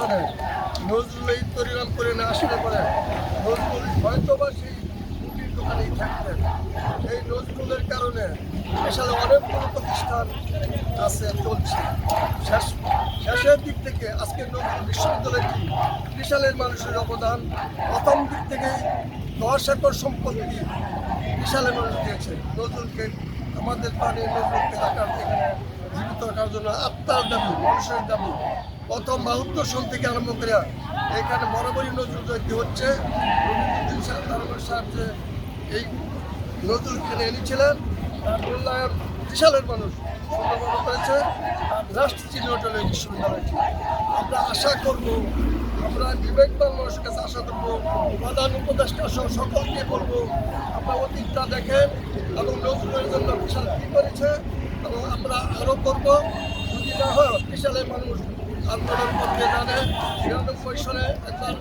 সনে নজরুল এই পরিণাম করে না আসলে পরে নজরুল হয়তো বা সেই রুটির দোকানেই থাকতেন। এই নজরুলের কারণে এসালে অনেকগুলো প্রতিষ্ঠান আছে চলছে। শেষের দিক থেকে আজকে নজরুল বিশ্ববিদ্যালয়টি বিশালের মানুষের অবদান প্রথম দিক থেকেই 10 একর সম্পত্তি বিশালের মানুষ দিয়েছে নজরুলকে। আমাদের প্রাণী নজরুলকে রাখার এখানে জীবিত রাখার জন্য আত্মার দাবি, মানুষের দাবি প্রথম 72 সন থেকে আরম্ভ করে এখানে বরাবরই নজরুল জয়ন্তী হচ্ছে। রবীন্দ্রনাথ সাহেব যে এই নজরুল কিনে এনেছিলেন তার মূল্যায়ন বিশালের মানুষ সুন্দরভাবে করেছে। আর রাষ্ট্র চিহ্ন হল এই বিশ্ববিদ্যালয়টি। আমরা আশা করব, আমরা বিবেকবান মানুষের কাছে আশা করব, প্রধান উপদেষ্টা সহ সকলকে বলবো আপনারা অতীতটা দেখেন এবং নজরুলের জন্য বিশাল কী করেছে এবং আমরা আরও করব। যদি না হয় বিশালের মানুষ আন্দোলন করতে জানে ৯৯ সনে একবার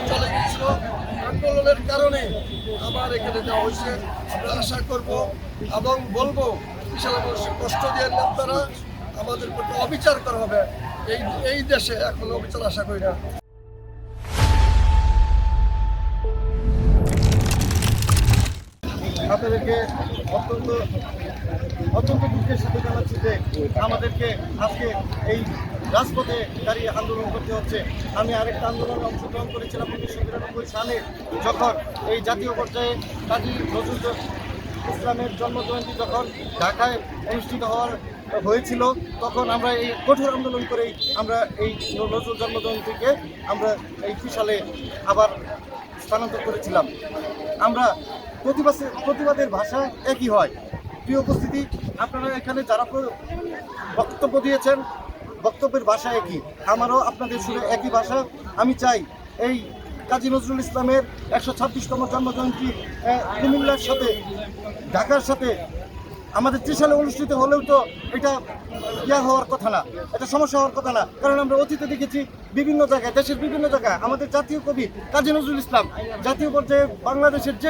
চলে গিয়েছিল, আন্দোলনের কারণে আবার এখানে যাওয়া হয়েছে। আমরা আশা করব এবং বলবো বিশাল মানুষের কষ্ট দিয়ে আপনারা আমাদের প্রতি অবিচার করা হবে। এই দেশে এখন অবিচার আশা করি না। আপনাদেরকে অত্যন্ত দুঃখের সাথে জানাচ্ছি যে আমাদেরকে আজকে এই রাজপথে দাঁড়িয়ে আন্দোলন করতে হচ্ছে। আমি আরেকটা আন্দোলনে অংশগ্রহণ করেছিলাম 1992 সালে, যখন এই জাতীয় পর্যায়ে কাজী নজরুল ইসলামের জন্মজয়ন্তী যখন ঢাকায় অনুষ্ঠিত হয়েছিল, তখন আমরা এই কঠোর আন্দোলন করেই আমরা এই নজরুল জন্মজয়ন্তীকে আমরা এই বিশালে আবার স্থানান্তর করেছিলাম। আমরা প্রতিবাদের ভাষা একই হয়। প্রিয় উপস্থিতি, আপনারা এখানে যারা বক্তব্য দিয়েছেন বক্তব্যের ভাষা একই, আমারও আপনাদের সুরে একই ভাষা। আমি চাই এই কাজী নজরুল ইসলামের 126তম জন্মজয়ন্তী কুমিল্লার সাথে ঢাকার সাথে আমাদের ত্রিশালে অনুষ্ঠিত হলেও তো এটা হওয়ার কথা না, এটা সমস্যা হওয়ার কথা না। কারণ আমরা অতীতে দেখেছি বিভিন্ন জায়গায়, দেশের বিভিন্ন জায়গায় আমাদের জাতীয় কবি কাজী নজরুল ইসলাম জাতীয় পর্যায়ে বাংলাদেশের যে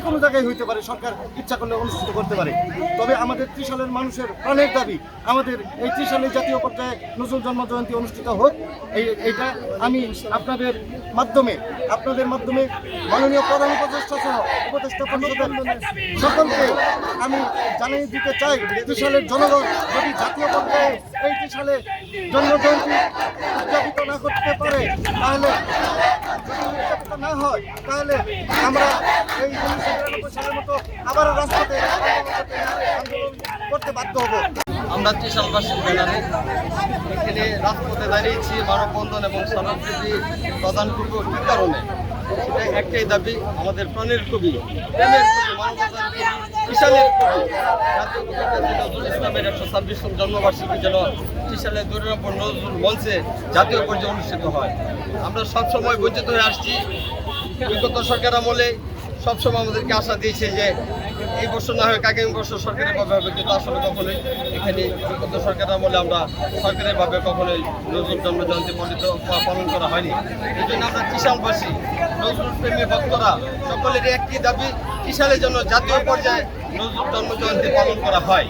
কোনো জায়গায় হইতে পারে, সরকার ইচ্ছা করলে অনুষ্ঠিত করতে পারে। তবে আমাদের ত্রিশালের মানুষের প্রাণের দাবি আমাদের এই ত্রিশালে জাতীয় পর্যায়ে নজরুল জন্মজয়ন্তী অনুষ্ঠিত হোক। এইটা আমি আপনাদের মাধ্যমে মাননীয় প্রধান উপদেষ্টা সহ উপদেষ্টা পরিষদের সকলকে আমি জানিয়ে দিতে চাই, ত্রিশালের জনগণ যদি জাতীয় পর্যায়ে এই ত্রিশালে জন্মজয়ন্তী উদযাপিত না করতে পারে, তাহলে উদযাপিত না হয়, তাহলে আমরা এই 1992 সালের মতো আবারও রাজপথে আন্দোলন করতে বাধ্য হব। আমরা ত্রিশালবাসীর ব্যানারে এখানে রাজপথে দাঁড়িয়েছি মানববন্ধন এবং স্মারকলিপি প্রদান করব। কী কারণে? সেটা একটাই দাবি, আমাদের প্রাণের কবি, প্রেমের কবি, মানবতার কবি, বিশালের কবি জাতীয় কবি কাজী নজরুল ইসলামের 126তম জন্মবার্ষিকী যেন ত্রিশালে ২ নম্বর নজরুল মঞ্চে জাতীয় পর্যায়ে অনুষ্ঠিত হয়। আমরা সবসময় বঞ্চিত হয়ে আসছি। বিগত সরকার আমলে সবসময় আমাদেরকে আশা দিয়েছে যে এই বছর না হয় আগামী বছর সরকারিভাবে হবে, কিন্তু আসলে কখনোই এখানে বিগত সরকার আমলে আমরা সরকারিভাবে কখনোই নজরুল জন্মজয়ন্তী পালন করা হয়নি। এই জন্য আমরা ত্রিশালবাসী নজরুল প্রেমী ভক্তরা সকলের একটি দাবি, ত্রিশালের জন্য জাতীয় পর্যায়ে নজরুল জন্মজয়ন্তী পালন করা হয়।